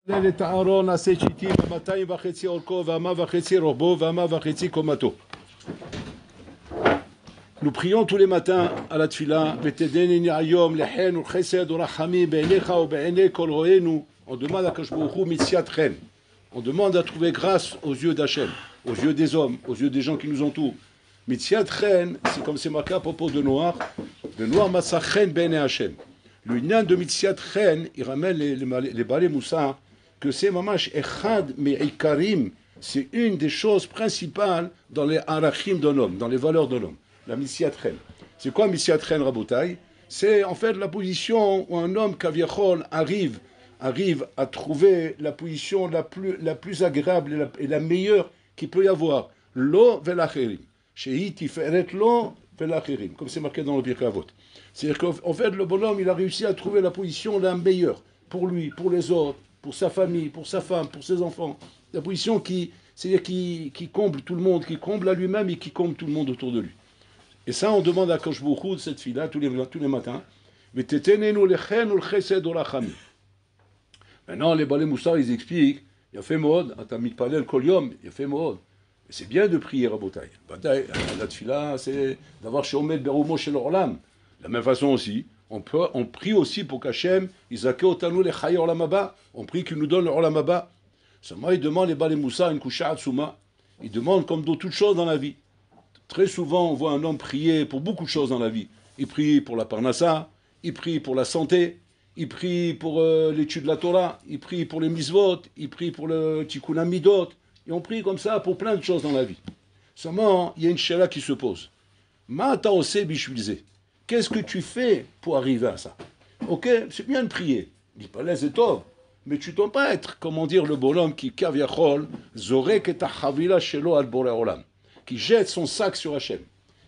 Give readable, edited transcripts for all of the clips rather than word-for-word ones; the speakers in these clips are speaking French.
את הארון עשה שיטים 2.5 אורכו ו1.5 רוחבו ו1.5 קומתו. Nous prions tous les matins à la tfila, ותדני היום לחן ולחסד ורחמים בעיניך ובעיני כל רואינו. On demande à Kadosh Baruch Hu mitziat chen. On demande à trouver grâce aux yeux d'Hachem, aux yeux des hommes, aux yeux des gens qui nous entourent. Mitziat chen, c'est comme c'est marqué à propos de Noir matza chen b'einei Hachem. Le lien de mitziat chen, il ramène les balais Moussa, que c'est mamash echad me'ikarim, c'est une des choses principales dans les arachim d'un homme, dans les valeurs de l'homme. La mitziat chen. C'est quoi mitziat chen, Rabotai? C'est en fait la position où un homme kaviachol arrive à trouver la position la plus agréable et la meilleure qu'il peut y avoir. Lo velacherim. Shehi tiferet lo velacherim. Comme c'est marqué dans le Pirkei Avot. C'est-à-dire qu'en fait, le bonhomme, il a réussi à trouver la position la meilleure pour lui, pour les autres, pour sa famille, pour sa femme, pour ses enfants. La position c'est-à-dire qui comble tout le monde, qui comble à lui-même et qui comble tout le monde autour de lui. Et ça, on demande à Kadosh Baruch Hu de cette fille-là tous les matins. Maintenant, les balais moussards, ils expliquent, il y a fait mode, Atamit Palel Kol Yom, il y a fait mode. C'est bien de prier, Rabotai. La tfila, c'est d'avoir Sheomed Berumo Shel Olam. De la même façon aussi, on prie aussi pour qu'Hachem, Izake Otanu le Chaye Olam Haba, on prie qu'il nous donne le Olam Haba. Seulement, il demande les balais moussards une kusha atsuma. Il demande comme dans toutes choses dans la vie. Très souvent, on voit un homme prier pour beaucoup de choses dans la vie. Il prie pour la parnassa, il prie pour la santé, il prie pour l'étude de la Torah, il prie pour les mitzvot, il prie pour le tikkun hamidot, et on prie comme ça pour plein de choses dans la vie. Seulement, il y a une shéla qui se pose. Ma ta'oseh bishvilze. Qu'est-ce que tu fais pour arriver à ça? Ok, c'est bien de prier. Dis pas c'est tov. Mais tu ne dois pas être, comment dire, le bonhomme qui kaviachol, zorek et chavila shelo al boré olam, qui jette son sac sur Hachem,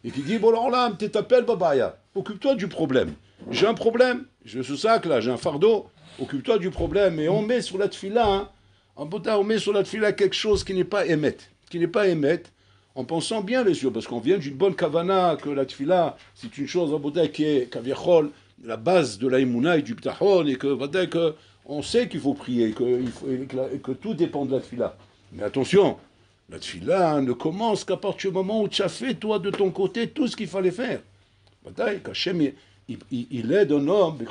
et qui dit, boré olam, t'appelles babaya, occupe-toi du problème. J'ai un problème, j'ai ce sac là, j'ai un fardeau, occupe-toi du problème. Et on met sur la tfila, on met sur la tfila quelque chose qui n'est pas émet, en pensant bien les yeux, parce qu'on vient d'une bonne kavana, que la tfila, c'est une chose en beauté qui est kaviachol, la base de la imuna et du btachon, et que on sait qu'il faut prier, que tout dépend de la tfila. Mais attention, la tfila ne commence qu'à partir du moment où tu as fait, toi, de ton côté, tout ce qu'il fallait faire. Qu'Hachem, il aide un homme, de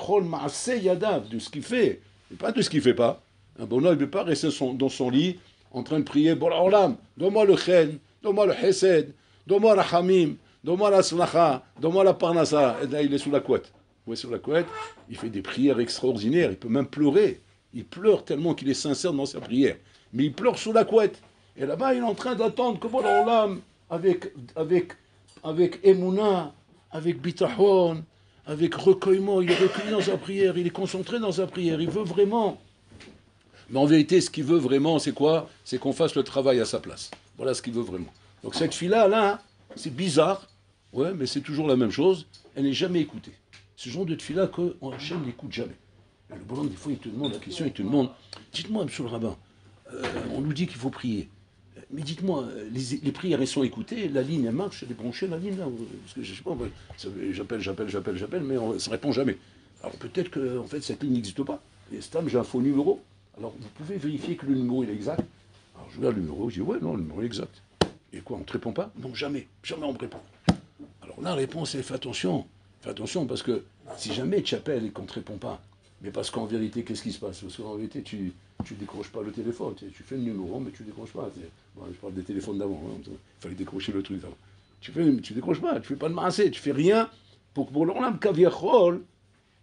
ce qu'il fait, et pas de ce qu'il ne fait pas. Un bonhomme ne peut pas rester dans son lit en train de prier, bon, Olam, donne-moi le chen, donne-moi le chesed, donne-moi la hamim, donne-moi la slacha, donne-moi la parnassa. Et là, il est sous la couette. Ouais, sur la couette, il fait des prières extraordinaires, il peut même pleurer. Il pleure tellement qu'il est sincère dans sa prière. Mais il pleure sous la couette. Et là-bas, il est en train d'attendre que bon, Olam, avec Emouna, avec bitachon, avec recueillement, il est recueilli dans sa prière, il est concentré dans sa prière, il veut vraiment. Mais en vérité, ce qu'il veut vraiment, c'est quoi? C'est qu'on fasse le travail à sa place. Voilà ce qu'il veut vraiment. Donc cette fille-là, c'est bizarre, ouais, mais c'est toujours la même chose, elle n'est jamais écoutée. Ce genre de fille-là que Hachem n'écoute jamais. Et le bonhomme, des fois, il te demande la question, il te demande, dites-moi, monsieur le rabbin, on nous dit qu'il faut prier. Mais dites-moi, les prières, elles sont écoutées, la ligne, elle marche, elle est branchée, la ligne, là, parce que je sais pas, j'appelle, mais ça ne répond jamais. Alors peut-être que, en fait, cette ligne n'existe pas. Et Stam, j'ai un faux numéro. Alors vous pouvez vérifier que le numéro, il est exact. Alors je regarde le numéro, je dis, ouais, non, le numéro est exact. Et quoi, on ne te répond pas? Non, jamais on me répond. Alors la réponse est, fais attention, parce que si jamais tu appelles et qu'on ne te répond pas, mais parce qu'en vérité, qu'est-ce qui se passe? Parce qu'en vérité, tu décroches pas le téléphone, tu fais le numéro, mais tu décroches pas. Bon, je parle des téléphones d'avant, hein, il fallait décrocher le truc avant. Tu décroches pas, tu fais pas de massé, tu fais rien pour l'Olam kaviachol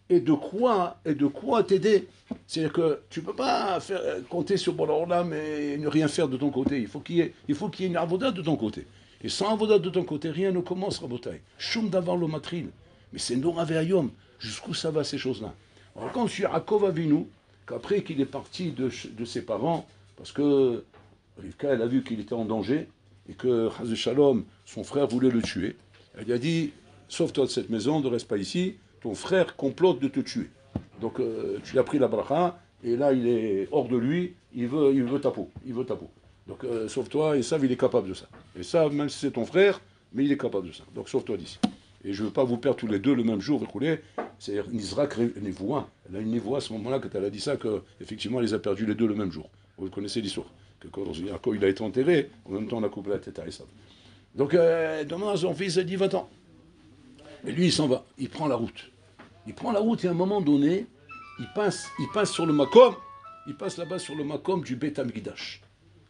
et de quoi t'aider. C'est-à-dire que tu peux pas compter sur l'Olam et ne rien faire de ton côté. Il faut qu'il y ait une avoda de ton côté. Et sans avoda de ton côté, rien ne commence, Rabotai. Shum davar lo matril. Mais c'est Nora ve'ayom. Jusqu'où ça va ces choses-là? Alors quand sur Yaakov Avinu, qu'après qu'il est parti de ses parents, parce que Rivka, elle a vu qu'il était en danger, et que Chaz Shalom, son frère voulait le tuer, elle lui a dit, sauve-toi de cette maison, ne reste pas ici, ton frère complote de te tuer. Donc tu lui as pris la bracha, et là il est hors de lui, il veut ta peau. Donc sauve-toi, et Esav il est capable de ça. Et ça, même si c'est ton frère, mais il est capable de ça. Donc sauve-toi d'ici. Et je ne veux pas vous perdre tous les deux le même jour, vous roulez. c'est Nizrak Nevoa. Elle a une névoie à ce moment-là, quand elle a dit ça, qu'effectivement, elle les a perdus les deux le même jour. Vous connaissez l'histoire. Que quand Yaakov, il a été enterré, en même temps, on a coupé la tête à Esav. Donc, elle demande à son fils, elle dit, va-t'en. Et lui, il s'en va. Il prend la route. Il prend la route et à un moment donné, il passe sur le Makom, il passe là-bas sur le Makom du Beth Amikdash.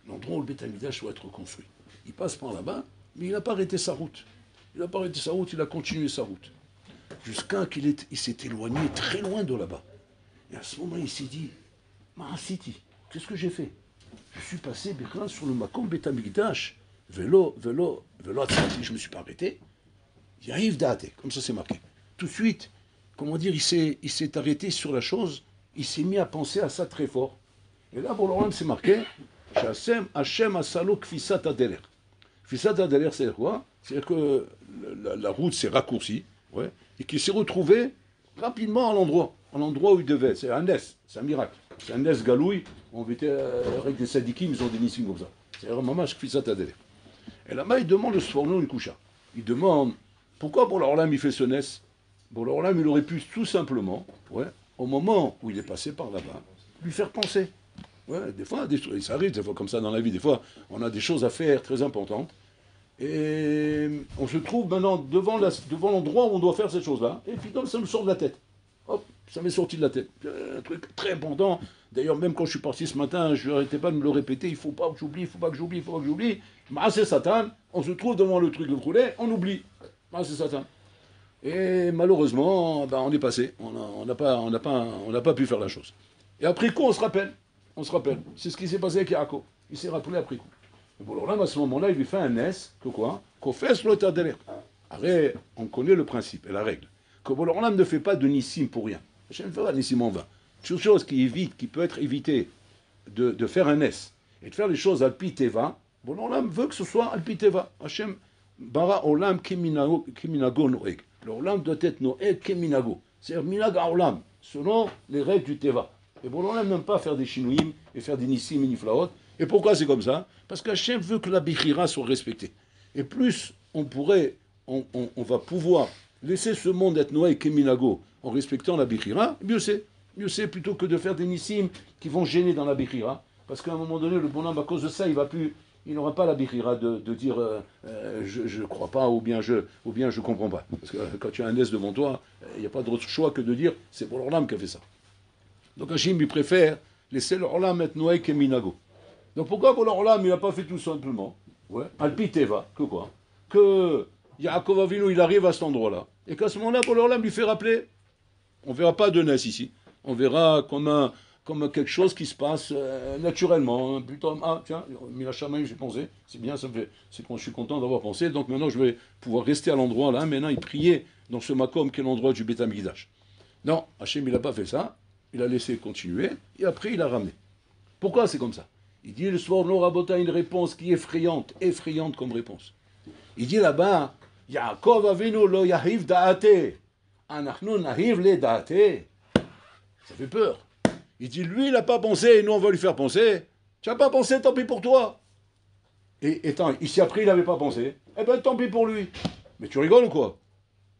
L'endroit où le Beth Amikdash doit être construit. Il passe par là-bas, mais il n'a pas arrêté sa route. Il n'a pas arrêté sa route, il a continué sa route. Jusqu'à qu'il s'est éloigné très loin de là-bas. Et à ce moment, il s'est dit, Mahasiti, qu'est-ce que j'ai fait? Je suis passé sur le Makom Beth Amikdash. Vélo, je ne me suis pas arrêté. Il arrive d'arrêter, comme ça c'est marqué. Tout de suite, comment dire, il s'est arrêté sur la chose, il s'est mis à penser à ça très fort. Et là, pour l'Oram, c'est marqué, Hashem asalo kfisat adeler. Kfisat adeler, c'est quoi? C'est-à-dire que la route s'est raccourcie, ouais, et qu'il s'est retrouvé rapidement à l'endroit où il devait. C'est un S, c'est un miracle. C'est un S galouille, on était avec des sadikim, ils ont des nissim comme ça. C'est un maman kfisat adeler. Et là-bas, il demande le Sforno une coucha. Il demande, pourquoi pour l'Orlam il fait ce nes? Pour l'Orlam, il aurait pu tout simplement, ouais, au moment où il est passé par là-bas, lui faire penser. Ouais, des fois, ça arrive des fois comme ça dans la vie, des fois, on a des choses à faire très importantes, et on se trouve maintenant devant l'endroit où on doit faire cette chose-là, et puis comme ça nous sort de la tête. Hop, ça m'est sorti de la tête. Un truc très important. D'ailleurs, même quand je suis parti ce matin, je n'arrêtais pas de me le répéter, il ne faut pas que j'oublie, il ne faut pas que j'oublie, il ne faut pas que j'oublie. Mais c'est Satan, on se trouve devant le truc de brûler, on oublie. C'est Satan. Et malheureusement, ben, on est passé. On n'a pas pu faire la chose. Et après coup, on se rappelle. C'est ce qui s'est passé avec Yaakov. Il s'est rappelé après coup. Et bon, alors là, à ce moment-là, il lui fait un nes, que quoi? Qu'on fait le tas derrière. Après, on connaît le principe et la règle. Que bon, alors là, ne fait pas de nissim pour rien. Je ne fais pas de nissim en vain. Toute chose qui peut être évitée de faire un nes et de faire les choses al piteva, bon, alors là, veut que ce soit al piteva. Hachem bara olam keminago noeg. L'olam doit être noeg keminago. C'est-à-dire minag olam, selon les règles du teva. Et bon, on n'aime pas faire des chinouim et faire des nissim et niflaot. Et pourquoi c'est comme ça? Parce qu'Hachem veut que la bichira soit respectée. Et plus on va pouvoir laisser ce monde être noé keminago en respectant la bichira, mieux c'est. Mieux c'est plutôt que de faire des nissim qui vont gêner dans la bichira. Parce qu'à un moment donné, le bonhomme, à cause de ça, il n'aura pas la bichira de dire je ne crois pas ou bien je comprends pas. Parce que quand tu as un S devant toi, il n'y a pas d'autre choix que de dire c'est pour l'Orlam qui a fait ça. Donc Hachim, il préfère laisser l'Orlam être noé keminago. Donc pourquoi pour l'Orlam, il n'a pas fait tout simplement? Ouais, Alpiteva, que quoi? Que Yaakov Avinu, il arrive à cet endroit-là. Et qu'à ce moment-là, pour l'Orlam, lui fait rappeler. On ne verra pas de Nes ici. On verra comme quelque chose qui se passe naturellement. Plutôt, tiens, Milachamaï, j'ai pensé. C'est bien, c'est quand je suis content d'avoir pensé. Donc maintenant, je vais pouvoir rester à l'endroit là. Maintenant, il priait dans ce makom qui est l'endroit du Beth Amikdash. Non, Hachem, il n'a pas fait ça. Il a laissé continuer. Et après, il a ramené. Pourquoi c'est comme ça? Il dit le soir, non, Rabota, une réponse qui est effrayante comme réponse. Il dit là-bas, Yaakov Avinu lo yahiv da'ate. Anachnu nahiv le da'ate. Ça fait peur. Il dit, lui, il n'a pas pensé, et nous, on va lui faire penser. Tu n'as pas pensé, tant pis pour toi. Et ici, après, il n'avait pas pensé. Eh bien, tant pis pour lui. Mais tu rigoles ou quoi?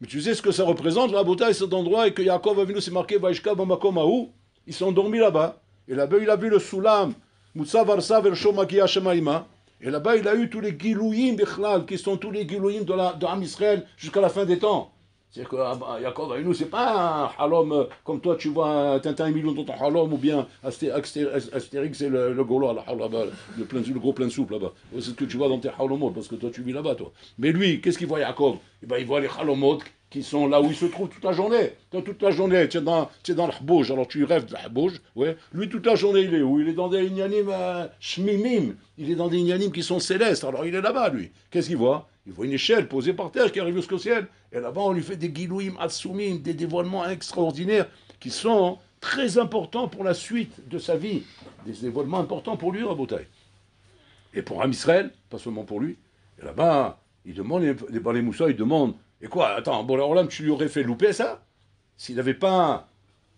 Mais tu sais ce que ça représente, la bouteille, cet endroit, et que Yaakov Avinu s'est marqué, Vaishka Bamakom Aou. Ils sont dormis là-bas. Et là-bas, il a vu le Soulam, Mutsa Varsa Vershomakia Shemaima. Et là-bas, il a eu tous les Gilouïm, Bichlal, qui sont tous les Gilouïm de Am Israël jusqu'à la fin des temps. C'est-à-dire que Yaakov Avinu, c'est pas un halom comme toi, tu vois Tintin et Milou dans ton halom, ou bien Astérix, c'est le golo là-bas, le gros plein de soupe là-bas. C'est ce que tu vois dans tes halomot, parce que toi, tu vis là-bas, toi. Mais lui, qu'est-ce qu'il voit, Yaakov? Eh ben, il voit les halomot qui sont là où il se trouve toute la journée. Toi, toute la journée, tu es dans le Hbouj, alors tu rêves de Hbouj, ouais. Lui, toute la journée, il est où? Il est dans des inyanim shmimim, il est dans des inyanim qui sont célestes, alors il est là-bas, lui. Qu'est-ce qu'il voit? Il voit une échelle posée par terre qui arrive jusqu'au ciel. Et là-bas, on lui fait des gilouim atsumim, des dévoilements extraordinaires qui sont très importants pour la suite de sa vie. Des dévoilements importants pour lui, Rabotai. Et pour Am Israël, pas seulement pour lui. Et là-bas, il demande, les Balé Moussa, il demande, et quoi, attends, bon alors là, tu lui aurais fait louper ça? S'il n'avait pas,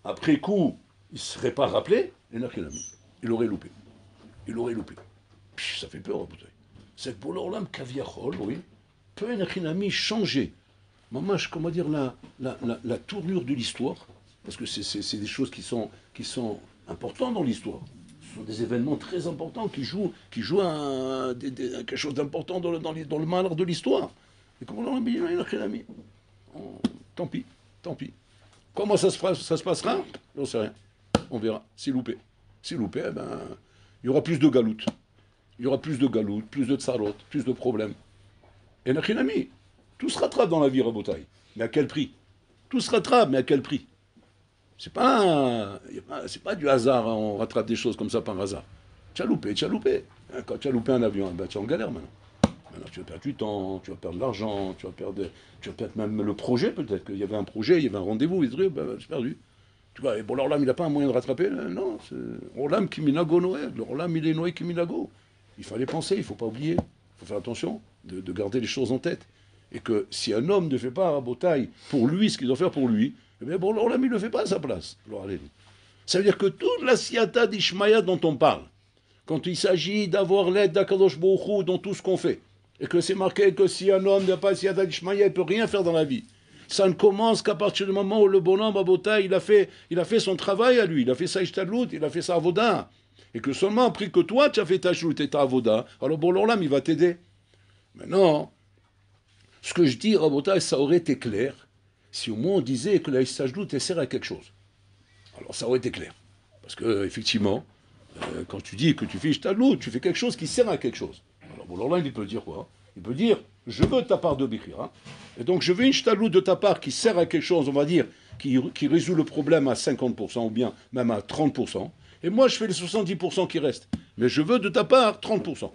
après coup, il ne serait pas rappelé, il aurait loupé. Il aurait loupé. Pff, ça fait peur, Rabotai. C'est pour l'Orlam Kaviachol, oui, peut un Echinami changer comment dire, la tournure de l'histoire, parce que c'est des choses qui sont importantes dans l'histoire. Ce sont des événements très importants qui jouent quelque chose d'important dans le malheur de l'histoire. Et comme on l'a dit, tant pis, tant pis. Comment ça se passera? J'en sais rien. On verra. C'est loupé. C'est loupé, eh ben, il y aura plus de galoutes. Il y aura plus de galoutes, plus de tsarot, plus de problèmes. Et Nachinami, tout se rattrape dans la vie, Rabotaï. Mais à quel prix? Tout se rattrape, mais à quel prix? C'est pas du hasard, hein, on rattrape des choses comme ça par hasard. Tu as loupé, tu as loupé. Quand tu as loupé un avion, ben, tu es en galère maintenant. Maintenant, tu vas perdre du temps, tu vas perdre de l'argent, tu vas perdre même le projet, peut-être qu'il y avait un projet, il y avait un rendez-vous, ben, c'est perdu. Tu vois, et bon, l'Orlam, il n'a pas un moyen de rattraper. Non, c'est Orlam qui minago Noé. L'Orlam, il est Noé qui minago. Il fallait penser, il ne faut pas oublier. Il faut faire attention de garder les choses en tête. Et que si un homme ne fait pas à Rabotaï pour lui ce qu'il doit faire pour lui, eh bien bon, l'Orlam, il ne le fait pas à sa place. Alors, allez. Ça veut dire que toute la siata d'Ishmaïa dont on parle, quand il s'agit d'avoir l'aide d'Akadosh Baruch Hu dans tout ce qu'on fait, et que c'est marqué que si un homme n'a pas siata d'Ishmaïa, il ne peut rien faire dans la vie. Ça ne commence qu'à partir du moment où le bonhomme Rabotaï, il a fait son travail à lui, il a fait sa ishtadlout, il a fait sa avoda. Et que seulement après que toi, tu as fait ta ishtadout et ta avoda, alors bon, l'Orlam, il va t'aider. Maintenant, ce que je dis, Rabotaï, ça aurait été clair si au moins on disait que la ishtadlout, elle sert à quelque chose. Alors ça aurait été clair. Parce que, effectivement, quand tu dis que tu fais ishtadlout, tu fais quelque chose qui sert à quelque chose. Alors bon, l'Orlam, il peut dire quoi? Il peut dire, je veux ta part de Bikira, et donc je veux une ishtadlout de ta part qui sert à quelque chose, on va dire, qui résout le problème à 50%, ou bien même à 30%, et moi je fais les 70% qui restent. Mais je veux de ta part 30%.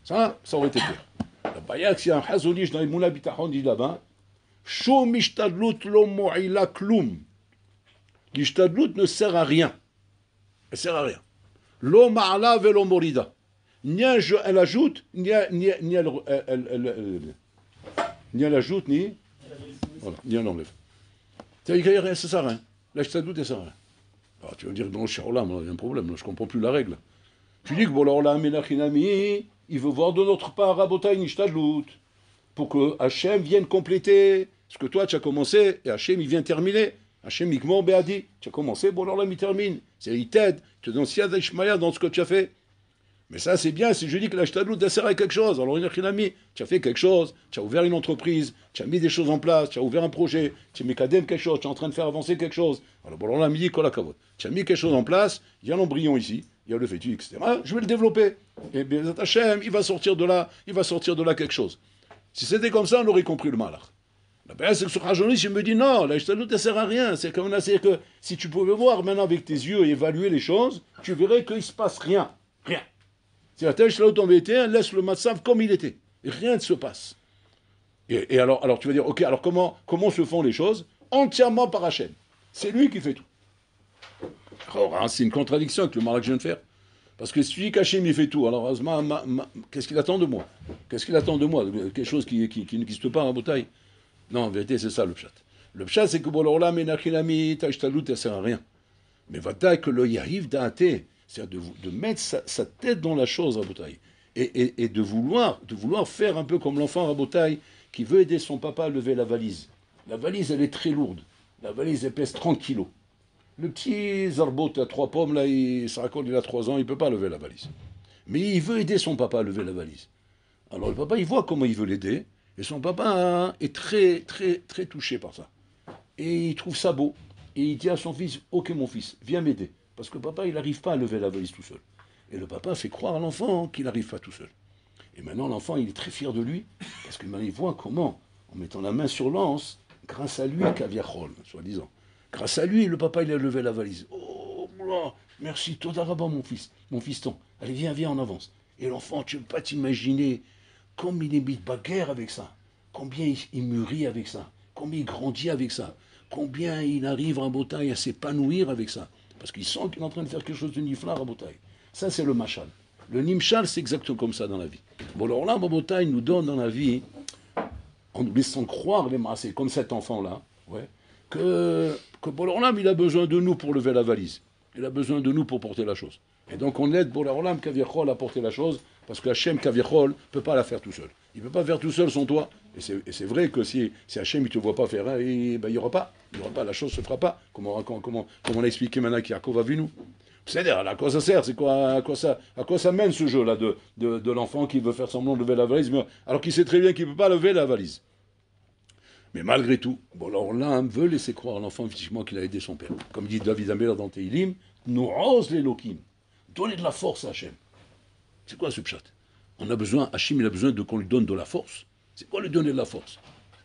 Ça aurait été clair. La Bayak, c'est un Hazonish dans les Moula Bitachon, dit là-bas, Shom ishtadlout lo mo'ila klum. L'ishtadlout ne sert à rien. Elle sert à rien. Lo ma'ala velo morida. Ni elle ajoute, ni elle ajoute, ni elle enlève. C'est-à-dire que ça sert à rien. L'ishtadlout, elle sert à rien. Alors tu vas me dire, non, chez Olam, il y a un problème, là, je ne comprends plus la règle. Tu dis que bon, l'Olam Menachinami, il veut voir de notre part Rabotaï Nishtadlout, pour que Hachem vienne compléter ce que toi tu as commencé, et Hachem il vient terminer. Hachem Mikmor Beadi, tu as commencé, bon, l'Olam il termine. Il t'aide, il te donne Siad Ishmaïa dans ce que tu as fait. Mais ça, c'est bien si je dis que l'Ashtadlout sert à quelque chose. Alors, tu as fait quelque chose, tu as ouvert une entreprise, tu as mis des choses en place, tu as ouvert un projet, tu as mis quelque chose, tu es en train de faire avancer quelque chose. Alors, bon, on a mis Kolakavot. Tu as mis quelque chose en place, il y a l'embryon ici, il y a le fétus, etc. Je vais le développer. Et bien, Hachem, il va sortir de là quelque chose. Si c'était comme ça, on aurait compris le malach. La base, c'est que ce Rajonis, il me dit non, l'Ashtadlout ne sert à rien. C'est comme c'est que si tu pouvais voir maintenant avec tes yeux et évaluer les choses, tu verrais qu'il ne se passe rien. Rien. C'est la tâche là où ton VT, laisse le matzav comme il était. Et rien ne se passe. Et alors tu vas dire, ok, alors comment se font les choses? Entièrement par Hachem. C'est lui qui fait tout. Alors, c'est une contradiction avec le malak que je viens de faire. Parce que si tu dis qu'Hachem il fait tout, alors qu'est-ce qu'il attend de moi? Qu'est-ce qu'il attend de moi? Quelque chose qui n'existe pas en bouteille? Non, en vérité, c'est ça le pshat. Le pshat, c'est que Bolorla, Menachinami, Tashtalut, ça ne sert à rien. Mais va-t-il que le Yahiv d'Até, c'est-à-dire de mettre sa tête dans la chose, Rabotaï, et de vouloir faire un peu comme l'enfant Rabotaï qui veut aider son papa à lever la valise. La valise, elle est très lourde. La valise, elle pèse 30 kilos. Le petit Zarbot à 3 pommes, là, il se raconte, il a 3 ans, il ne peut pas lever la valise. Mais il veut aider son papa à lever la valise. Alors le papa, il voit comment il veut l'aider, et son papa est très, très, très touché par ça. Et il trouve ça beau. Et il dit à son fils, ok mon fils, viens m'aider. Parce que papa, il n'arrive pas à lever la valise tout seul. Et le papa fait croire à l'enfant qu'il n'arrive pas tout seul. Et maintenant, l'enfant, il est très fier de lui, parce qu'il voit comment, en mettant la main sur l'anse, grâce à lui, Kaviachol, soi-disant. Grâce à lui, le papa, il a levé la valise. Oh, merci, Todarabah, mon fiston. Allez, viens en avance. Et l'enfant, tu ne peux pas t'imaginer comme il est mis de bagarre avec ça. Combien il mûrit avec ça. Combien il grandit avec ça. Combien il arrive en bouteille à s'épanouir avec ça. Parce qu'il sent qu'il est en train de faire quelque chose de niflar à bouteille. Ça, c'est le machal. Le nimshal, c'est exactement comme ça dans la vie. Bon, alors là, Rabotaï nous donne dans la vie, en nous laissant croire les massés, comme cet enfant-là, ouais, que bon, alors là, il a besoin de nous pour lever la valise. Il a besoin de nous pour porter la chose. Et donc on aide Boré Olam Kaviachol à porter la chose, parce que Hachem Kaviachol ne peut pas la faire tout seul. Il ne peut pas faire tout seul sans toi. Et c'est vrai que si Hachem ne te voit pas faire, il n'y aura pas. Il y aura pas, la chose ne se fera pas. Comme on a expliqué maintenant qu'Yaakov a vu nous. C'est-à-dire, à quoi ça sert? C'est quoi, à quoi ça mène ce jeu-là de l'enfant qui veut faire semblant de lever la valise, alors qu'il sait très bien qu'il ne peut pas lever la valise. Mais malgré tout, bon, alors là, on veut laisser croire à l'enfant effectivement qu'il a aidé son père. Comme dit David Améler dans Teilim, nous rose les lokim. Donnez de la force à Hachem. C'est quoi ce pshat? On a besoin, Hachem, il a besoin qu'on lui donne de la force. C'est quoi lui donner de la force?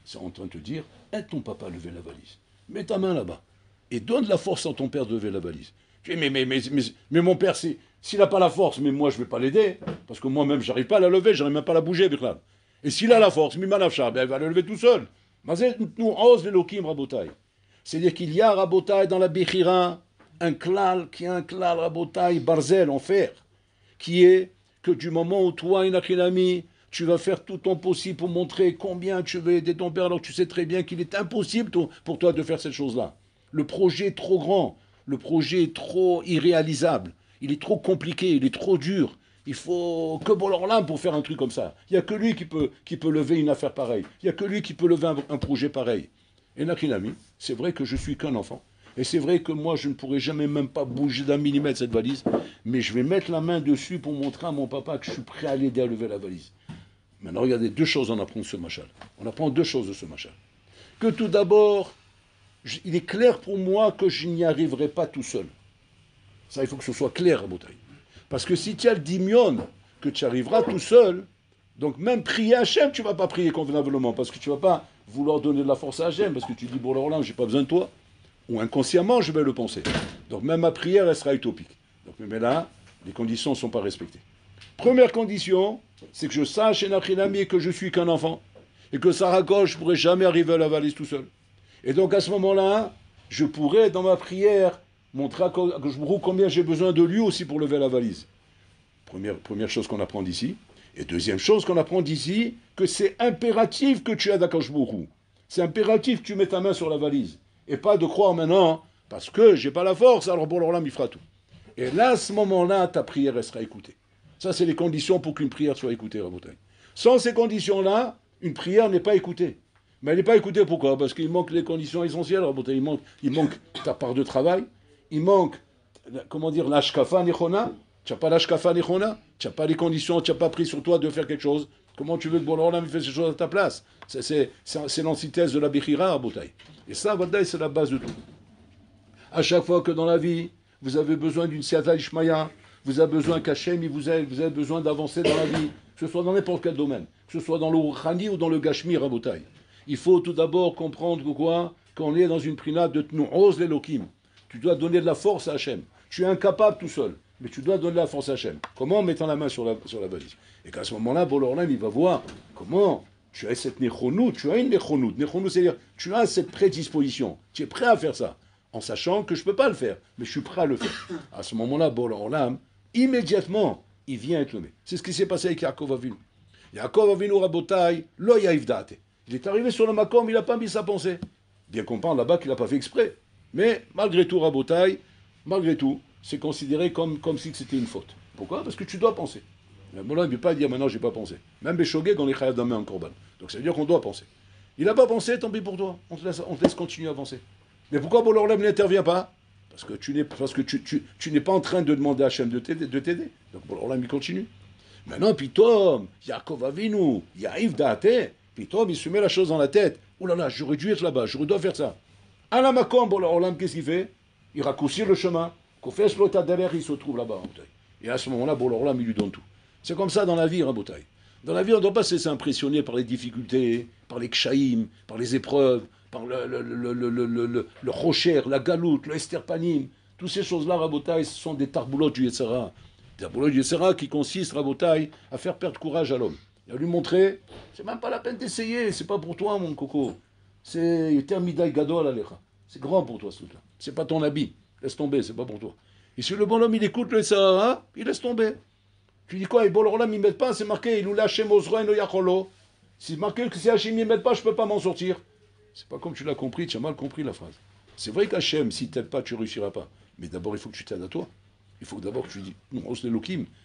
C'est en train de te dire, aide ton papa à lever la valise. Mets ta main là-bas. Et donne de la force à ton père de lever la valise. Tu dis, mais mon père, s'il n'a pas la force, mais moi je ne vais pas l'aider, parce que moi-même, je n'arrive pas à la lever, je n'arrive même pas à la bouger, Bichlal. Et s'il a la force, Mimanafcha, ben, il va la lever tout seul. Nous, ose les lokim, Rabotai. C'est-à-dire qu'il y a, Rabotai, dans la Bechira, un klal, qui est un klal, Rabotai, barzel, en fer, qui est que du moment où toi, Inachilami, tu vas faire tout ton possible pour montrer combien tu veux aider ton père, alors que tu sais très bien qu'il est impossible pour toi de faire cette chose-là. Le projet est trop grand, le projet est trop irréalisable, il est trop compliqué, il est trop dur. Il faut que Bolorlam pour faire un truc comme ça. Il n'y a que lui qui peut lever une affaire pareille. Il n'y a que lui qui peut lever un projet pareil. Et Nakinami, c'est vrai que je suis qu'un enfant. Et c'est vrai que moi, je ne pourrai jamais même pas bouger d'un millimètre cette valise. Mais je vais mettre la main dessus pour montrer à mon papa que je suis prêt à l'aider à lever la valise. Maintenant, regardez, deux choses on apprend de ce machal. On apprend deux choses de ce machal. Que tout d'abord, il est clair pour moi que je n'y arriverai pas tout seul. Ça, il faut que ce soit clair à Boutaï. Parce que si tu as le dimion, que tu arriveras tout seul, donc même prier Hachem, tu ne vas pas prier convenablement, parce que tu ne vas pas vouloir donner de la force à Hachem, parce que tu dis, bon, alors là, je n'ai pas besoin de toi, ou inconsciemment, je vais le penser. Donc même ma prière, elle sera utopique. Donc, mais là, les conditions ne sont pas respectées. Première condition, c'est que je sache, Enachinami, que je suis qu'un enfant, et que Sarah Gauche ne pourrait jamais arriver à la valise tout seul. Et donc à ce moment-là, je pourrais, dans ma prière, montrer à combien j'ai besoin de lui aussi pour lever la valise. Première chose qu'on apprend d'ici. Et deuxième chose qu'on apprend d'ici, que c'est impératif que tu aides Akash Borou. C'est impératif que tu mets ta main sur la valise. Et pas de croire maintenant, parce que j'ai pas la force, alors bon, alors là, il fera tout. Et là, à ce moment-là, ta prière, elle sera écoutée. Ça, c'est les conditions pour qu'une prière soit écoutée, Rabotai. Sans ces conditions-là, une prière n'est pas écoutée. Mais elle n'est pas écoutée pourquoi? Parce qu'il manque les conditions essentielles, Rabotai. Il manque ta part de travail, il manque, comment dire, l'ashkafa nechona. Tu n'as pas l'ashkafa nechona, tu n'as pas les conditions, tu n'as pas pris sur toi de faire quelque chose. Comment tu veux que Bonorlam fasse ces choses à ta place? C'est l'antithèse de la Bechira, Rabotai. Et ça, Rabotai, c'est la base de tout. À chaque fois que dans la vie, vous avez besoin d'une Siata Ishmaya, vous avez besoin qu'Hachem, vous avez besoin d'avancer dans la vie, que ce soit dans n'importe quel domaine, que ce soit dans le Rouhani ou dans le Gashmi, Rabotai. Il faut tout d'abord comprendre que quoi? Qu'on est dans une prina de Tnu'oz l'Elokim. Tu dois donner de la force à Hachem. Tu es incapable tout seul, mais tu dois donner de la force à Hachem. Comment? En mettant la main sur la valise. Et qu'à ce moment-là, Bolorlam, il va voir comment tu as cette nechonout, tu as une nechonout. Nechonout, c'est-à-dire, tu as cette prédisposition. Tu es prêt à faire ça, en sachant que je ne peux pas le faire, mais je suis prêt à le faire. À ce moment-là, Bolorlam, immédiatement, il vient être nommé. C'est ce qui s'est passé avec Yaakov Avinu. Yaakov Avinu Rabotai, lo yaïv date. Il est arrivé sur le makom, il n'a pas mis sa pensée. Bien comprendre là-bas qu'il n'a pas fait exprès. Mais malgré tout, Rabotai, malgré tout, c'est considéré comme si c'était une faute. Pourquoi? Parce que tu dois penser. Bon, il ne peut pas dire maintenant je n'ai pas pensé. Même Béchogeg, on est chayav d'amener en korban. Donc ça veut dire qu'on doit penser. Il n'a pas pensé, tant pis pour toi. On te laisse continuer à penser. Mais pourquoi Bolorlam n'intervient pas? Parce que tu n'es pas en train de demander à Hachem de t'aider. Donc Bolorlam, il continue. Maintenant, Pitom, Yaakov Avinu, Yaïv Daate, Pitom, il se met la chose dans la tête. Oh là là, j'aurais dû être là-bas, j'aurais dû faire ça. À la Makom, Bolorlam, qu'est-ce qu'il fait? Il raccourcit le chemin. Qu'on fait exploiter derrière, il se trouve là-bas. Et à ce moment-là, Bolorlam, il lui donne tout. C'est comme ça dans la vie, Rabotai. Dans la vie, on ne doit pas se laisser impressionner par les difficultés, par les kshaïm, par les épreuves, par le rocher, la galoute, le esterpanim. Toutes ces choses-là, Rabotai, ce sont des tarboulotes du Yetzera. Des tarboulotes du Yetzera qui consistent, Rabotai, à faire perdre courage à l'homme. Et à lui montrer, c'est même pas la peine d'essayer, c'est pas pour toi, mon coco. C'est termidaï gadol alecha. C'est grand pour toi, ce truc-là. C'est pas ton habit. Laisse tomber, c'est pas pour toi. Et si le bonhomme, il écoute le Sahara, il laisse tomber. Tu dis quoi? Et Bolorlam, il ne met pas, c'est marqué, il nous lâche Mozroen no Yacholo. C'est marqué que si Hachem ne met pas, je ne peux pas m'en sortir. C'est pas comme tu l'as compris, tu as mal compris la phrase. C'est vrai qu'Hachem, s'il ne t'aide pas, tu ne réussiras pas. Mais d'abord, il faut que tu t'aides à toi. Il faut d'abord que tu dis,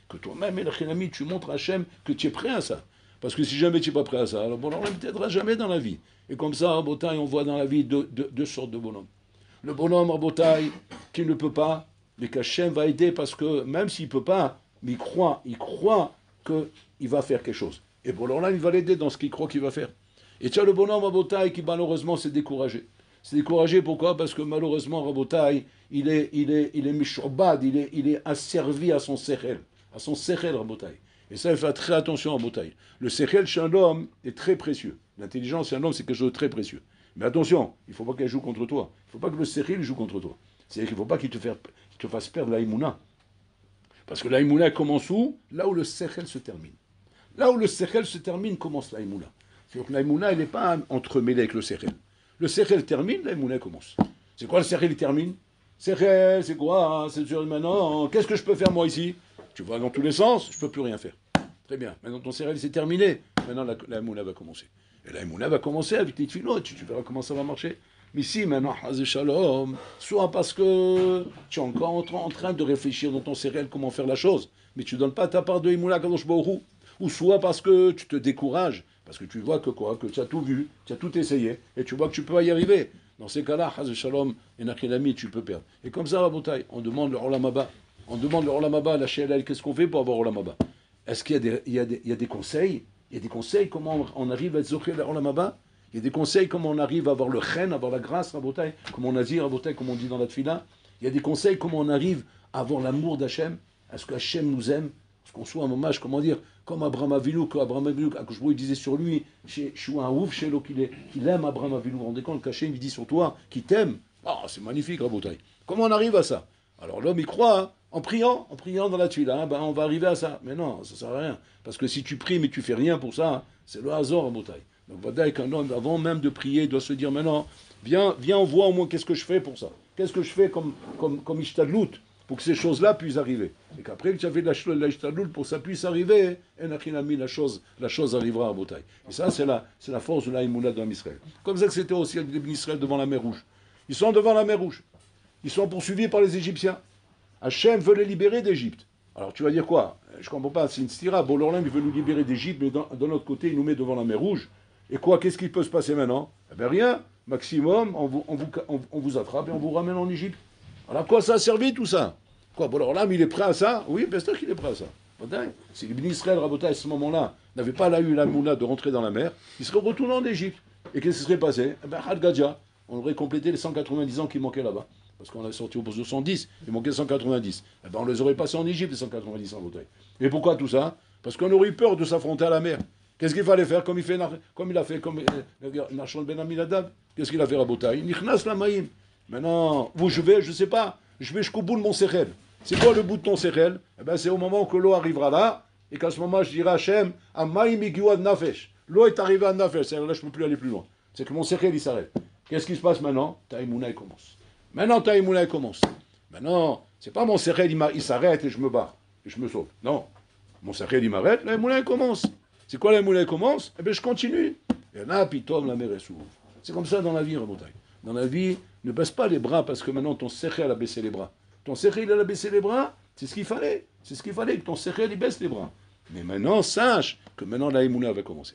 que toi-même, Elachinami, tu montres à Hachem que tu es prêt à ça. Parce que si jamais tu n'es pas prêt à ça, alors bon, on ne t'aidera jamais dans la vie. Et comme ça, Rabotai, on voit dans la vie deux sortes de bonhommes. Le bonhomme, Rabotai, qui ne peut pas, mais qu'Hachem va aider parce que même s'il ne peut pas, mais il croit qu'il va faire quelque chose. Et bon, alors là, il va l'aider dans ce qu'il croit qu'il va faire. Et tu as le bonhomme, Rabotai, qui malheureusement s'est découragé. C'est découragé, pourquoi? Parce que malheureusement, Rabotai, il est mishurbad, il est asservi à son sechel, Rabotai. Et ça, il faut faire très attention à Rabotai. Le sechel chez un homme est très précieux. L'intelligence chez un homme, c'est quelque chose de très précieux. Mais attention, il ne faut pas qu'elle joue contre toi. Il ne faut pas que le sechel joue contre toi. C'est-à-dire qu'il ne faut pas qu'il te fasse perdre l'aïmouna. Parce que l'aïmouna commence où? Là où le sechel se termine. Là où le sechel se termine, commence l'aïmouna. C'est-à-dire que l'aïmouna, elle n'est pas entremêlée avec le sechel. Le sechel termine, l'aïmouna commence. C'est quoi le sechel, il termine? Sechel, c'est quoi? C'est sûr, maintenant, qu'est-ce que je peux faire moi ici? Tu vois dans tous les sens, je ne peux plus rien faire. Très bien, maintenant ton sechel c'est terminé. Maintenant l'aïmouna va commencer. Et l'aïmouna va commencer avec tes tefilot, tu verras comment ça va marcher. Mais si maintenant, Hazé Shalom, soit parce que tu es encore en train de réfléchir dans ton sechel comment faire la chose, mais tu ne donnes pas ta part de Imouna Kadosh Baruch Hu, ou soit parce que tu te décourages, parce que tu vois que quoi, que tu as tout vu, tu as tout essayé, et tu vois que tu peux pas y arriver. Dans ces cas-là, Hazé Shalom, et Nachilami, tu peux perdre. Et comme ça, Rabotai, on demande le Olam Haba. On demande le Olam Haba, la She'el, qu'est-ce qu'on fait pour avoir Olam Haba? Est-ce qu'il y a des conseils? Il y a des conseils comment on arrive à être Zoché le Olam Haba? Il y a des conseils comment on arrive à avoir le chen, à avoir la grâce, Rabotai, comme on a dit, Rabotai, comme on dit dans la Tfila. Il y a des conseils comment on arrive à avoir l'amour d'Hachem, à ce qu'Hachem nous aime, à ce qu'on soit un hommage, comment dire, comme Abraham Avinu, que il disait sur lui, je suis un ouf chez lui, qu'il aime Abraham Avinu. Vous vous rendez compte qu'Hachem il dit sur toi qu'il t'aime? Ah, c'est magnifique, Rabotai. Comment on arrive à ça? Alors l'homme il croit, hein, en priant dans la tuile, hein, ben, on va arriver à ça. Mais non, ça ne sert à rien. Parce que si tu pries mais tu fais rien pour ça, hein, c'est le hasard, Rabotai. Donc voilà qu'un homme, avant même de prier, doit se dire maintenant, viens, on voit au moins qu'est-ce que je fais pour ça. Qu'est-ce que je fais comme ishtadlout pour que ces choses-là puissent arriver. Et qu'après que tu as fait la ishtadlout pour que ça puisse arriver, la chose arrivera à Botaï. Et ça, c'est la force de l'aïmouna dans Israël. Comme ça que c'était aussi avec les Israël devant la mer Rouge. Ils sont devant la mer Rouge. Ils sont poursuivis par les Égyptiens. Hachem veut les libérer d'Égypte. Alors tu vas dire quoi? Je ne comprends pas, c'est une stira. Bolorlam, il veut nous libérer d'Égypte, mais d'un autre côté, il nous met devant la mer Rouge. Et quoi, qu'est-ce qui peut se passer maintenant? Eh bien rien, maximum, on vous attrape et on vous ramène en Égypte. Alors à quoi ça a servi tout ça? Quoi, bon alors là, il est prêt à ça? Oui, bien sûr qu'il est prêt à ça. Si l'Ibn Israël, Rabotai, à ce moment-là, n'avait pas eu la mouna de rentrer dans la mer, il serait retourné en Égypte. Et qu'est-ce qui serait passé? Eh bien, Hadgadja, on aurait complété les 190 ans qui manquaient là-bas. Parce qu'on a sorti au poste de 110, il manquait 190. Eh bien, on les aurait passés en Égypte, les 190 ans, Rabotai. Et pourquoi tout ça? Parce qu'on aurait eu peur de s'affronter à la mer. Qu'est-ce qu'il fallait faire comme il a fait Nachshon ben Aminadab? Qu'est-ce qu'il a fait Rabotai? Nichnas la maïm. Maintenant, je sais pas, je vais jusqu'au bout de mon sechel. C'est quoi le bout de ton sechel? Eh bien, c'est au moment que l'eau arrivera là, et qu'à ce moment, je dirai à Hachem, Amaïm igiwa nafesh. L'eau est arrivée à nafesh, c'est-à-dire là, je ne peux plus aller plus loin. C'est que mon sechel, il s'arrête. Qu'est-ce qui se passe maintenant? Taïmouna, il commence. Maintenant, Taïmouna, il commence. Maintenant, c'est pas mon sechel, il s'arrête et je me barre, et je me sauve. Non. Mon sechel, il m'arrête, Taïmouna, il commence. C'est quoi la moulin commence? Eh bien, je continue. Et là, puis tombe, la mer est s'ouvre. C'est comme ça dans la vie, Rabotai. Dans la vie, ne baisse pas les bras parce que maintenant ton sechel a baissé les bras. Ton sechel, il a baissé les bras, c'est ce qu'il fallait. C'est ce qu'il fallait, que ton sechel, il baisse les bras. Mais maintenant, sache que maintenant la Emouna va commencer.